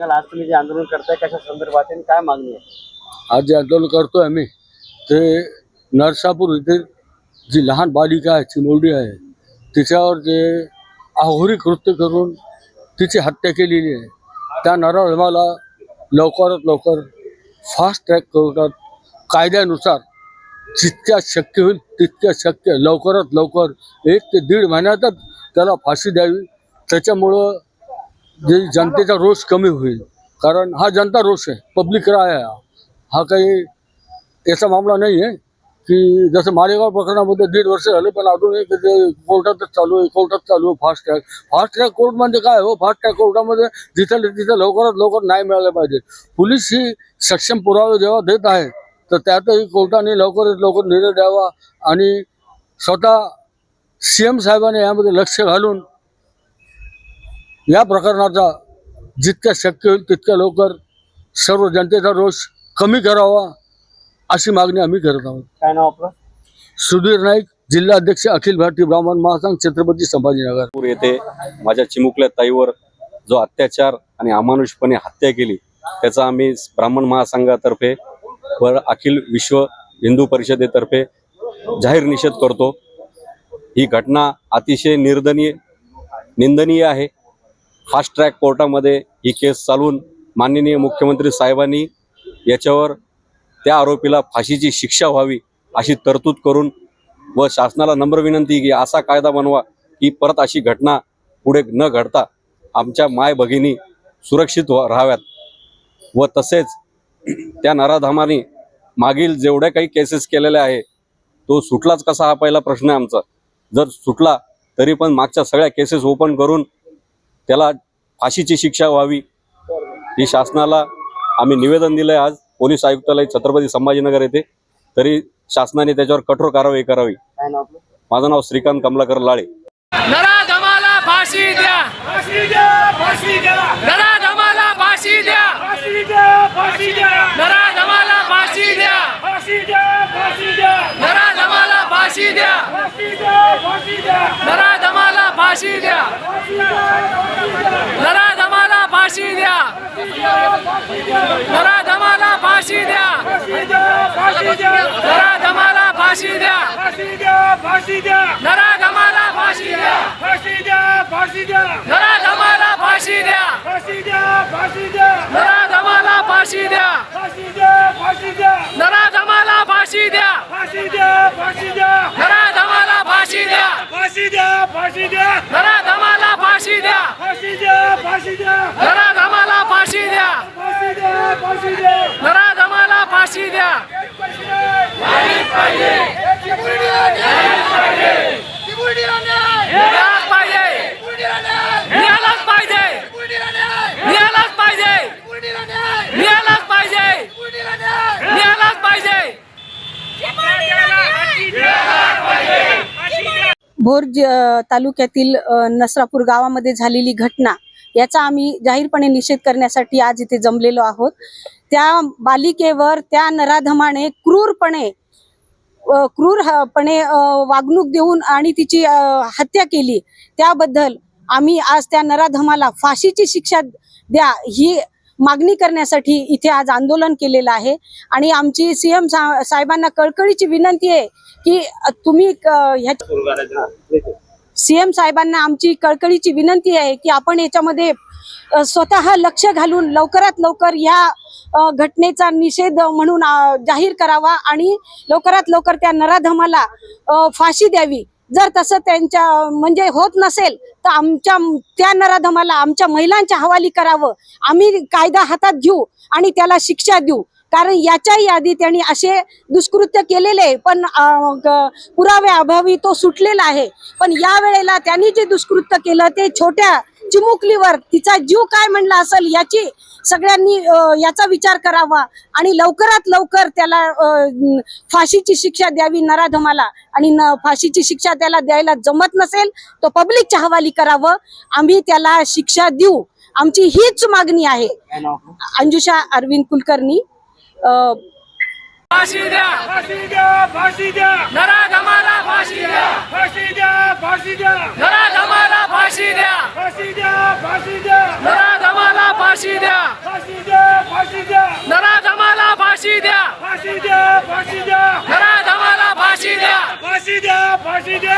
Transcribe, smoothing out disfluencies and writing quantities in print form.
सांगाल, आज तुम्ही जे आंदोलन करताय कशा संदर्भात आणि काय मागणी आहे? आज जे आंदोलन करतोय आम्ही ते नरसापूर येथे जी लहान बालिका आहे, चिमुरडी आहे, तिच्यावर जे अहोरी कृत्य करून तिची हत्या केलेली आहे, त्या नराधमाला लवकरात लवकर फास्ट ट्रॅक कोर्टात कायद्यानुसार जितक्या शक्य होईल तितक्या शक्य लवकरात लवकर 1 ते 1.5 महिन्यातच त्याला फाशी द्यावी. त्याच्यामुळं जे जनतेचा रोष कमी होईल. कारण हा जनता रोष आहे, पब्लिक राय आहे. हा काही याचा मामला नाही आहे की जसं मालेगाव प्रकरणामध्ये 1.5 वर्ष झाले पण अजूनही कोर्टातच चालू आहे. फास्ट ट्रॅक कोर्ट म्हणजे काय हो? फास्ट ट्रॅक कोर्टामध्ये जिथं लवकरात लवकर न्याय मिळाला पाहिजे. पोलीस ही सक्षम पुरावे जेव्हा देत आहे तर त्यातही कोर्टाने लवकरात लवकर निर्णय द्यावा आणि स्वतः CM साहेबांनी यामध्ये लक्ष घालून या प्रकरणाचा जितक्या शक्य होईल तितक्या लवकर सर्व जनतेचा रोष कमी करावा अशी मागणी आम्ही करत आहोत. काय नाव आपलं? सुधीर नाईक, जिल्हाध्यक्ष, अखिल भारतीय ब्राह्मण महासंघ, छत्रपती संभाजीनगर. येथे माझ्या चिमुकल्या ताईवर जो अत्याचार आणि अमानुषपणे हत्या केली त्याचा आम्ही ब्राह्मण महासंघातर्फे व अखिल विश्व हिंदू परिषदेतर्फे जाहीर निषेध करतो. ही घटना अतिशय निंदनीय आहे. फास्ट ट्रॅक कोर्टामध्ये ही केस चालवून माननीय मुख्यमंत्री साहेबांनी याच्यावर त्या आरोपीला फाशीची शिक्षा व्हावी अशी तरतूद करून व शासनाला नम्र विनंती की असा कायदा बनवा की परत अशी घटना पुढे न घडता आमच्या माय भगिनी सुरक्षित राहाव्यात. व तसेच त्या नराधमाने मागील जेवढ्या काही केसेस केलेल्या आहे तो सुटलाच कसा हा पहिला प्रश्न आहे आमचा. जर सुटला तरी पण मागच्या सगळ्या केसेस ओपन करून त्याला फाशीची शिक्षा व्हावी ही शासनाला आम्ही निवेदन दिलंय आज पोलीस आयुक्तालय छत्रपती संभाजीनगर येथे. तरी शासनाने त्याच्यावर कठोर कारवाई करावी. माझं नाव श्रीकांत कमलाकर लाळे. नराधमाला फाशी द्या, फाशी द्या, फाशी द्या. नराधमाला फाशी द्या, फाशी द्या, फाशी द्या. नराधमाला फाशी द्या, फाशी द्या, फाशी द्या. नराधमाला फाशी द्या, फाशी द्या, फाशी द्या. नराधमाला फाशी द्या, नराधमाला फाशी द्या, नराधमाला फाशी द्या, फाशी द्या. नराधमाला फाशी द्या, फाशी द्या, फाशी द्या. नराधमाला फाशी द्या, फाशी द्या, फाशी द्या. नराधमाला फाशी द्या, फाशी द्या, फाशी द्या. नराधमाला फाशी द्या, फाशी द्या, फाशी द्या. नराधमाला फाशी द्या, फाशी द्या, फाशी द्या. नराधमाला फाशी द्या, फाशी द्या, फाशी द्या. नराधमाला फाशी द्या, फाशी द्या, फाशी द्या. नराधमाला फाशी द्या, फाशी द्या, फाशी द्या. नराधमाला फाशी द्या. भोर तालुक्यातील नसरापूर गावामध्ये झालेली घटना याचा आम्ही जाहीरपणे निषेध करण्यासाठी आज इथे जमलेलो आहोत. त्या बालिकेवर त्या नराधमाने क्रूरपणे वागणूक देऊन आणि तिची हत्या केली. त्याबद्दल आम्ही आज त्या नराधमाला फाशीची शिक्षा द्या ही मागणी करण्यासाठी इथे आज आंदोलन केलेलं आहे. आणि आमची CM साहेबांना कळकळीची विनंती आहे की तुम्ही CM साहेबांना आमची कळकळीची विनंती आहे की आपण याच्यामध्ये स्वतः लक्ष घालून लवकरात लवकर या घटनेचा निषेध म्हणून जाहीर करावा आणि लवकरात लवकर त्या नराधमाला फाशी द्यावी. जर तसं त्यांच्या म्हणजे होत नसेल तर आमच्या त्या नराधमाला आमच्या महिलांच्या हवाली करावं. आम्ही कायदा हातात घेऊ आणि त्याला शिक्षा देऊ. कारण याच्याही आधी त्यांनी असे दुष्कृत्य केलेले पण पुरावे अभावी तो सुटलेला आहे. पण या वेळेला त्यांनी जे दुष्कृत्य केलं ते छोट्या चिमुकलीवर तिचा जीव काय म्हणला असेल याची सगळ्यांनी याचा विचार करावा आणि लवकरात लवकर त्याला फाशीची शिक्षा द्यावी नराधमाला. आणि फाशीची शिक्षा त्याला द्यायला जमत नसेल तो पब्लिकच्या हवाली करावं. आम्ही त्याला शिक्षा देऊ, आमची हीच मागणी आहे. अंजुषा अरविंद कुलकर्णी. फाशी द्या, फाशी द्या, फाशी द्या. नराधमाला फाशी द्या, फाशी द्या, फाशी द्या. नराधमाला फाशी द्या, फाशी द्या, फाशी द्या. नराधमाला फाशी द्या. फाशी द्या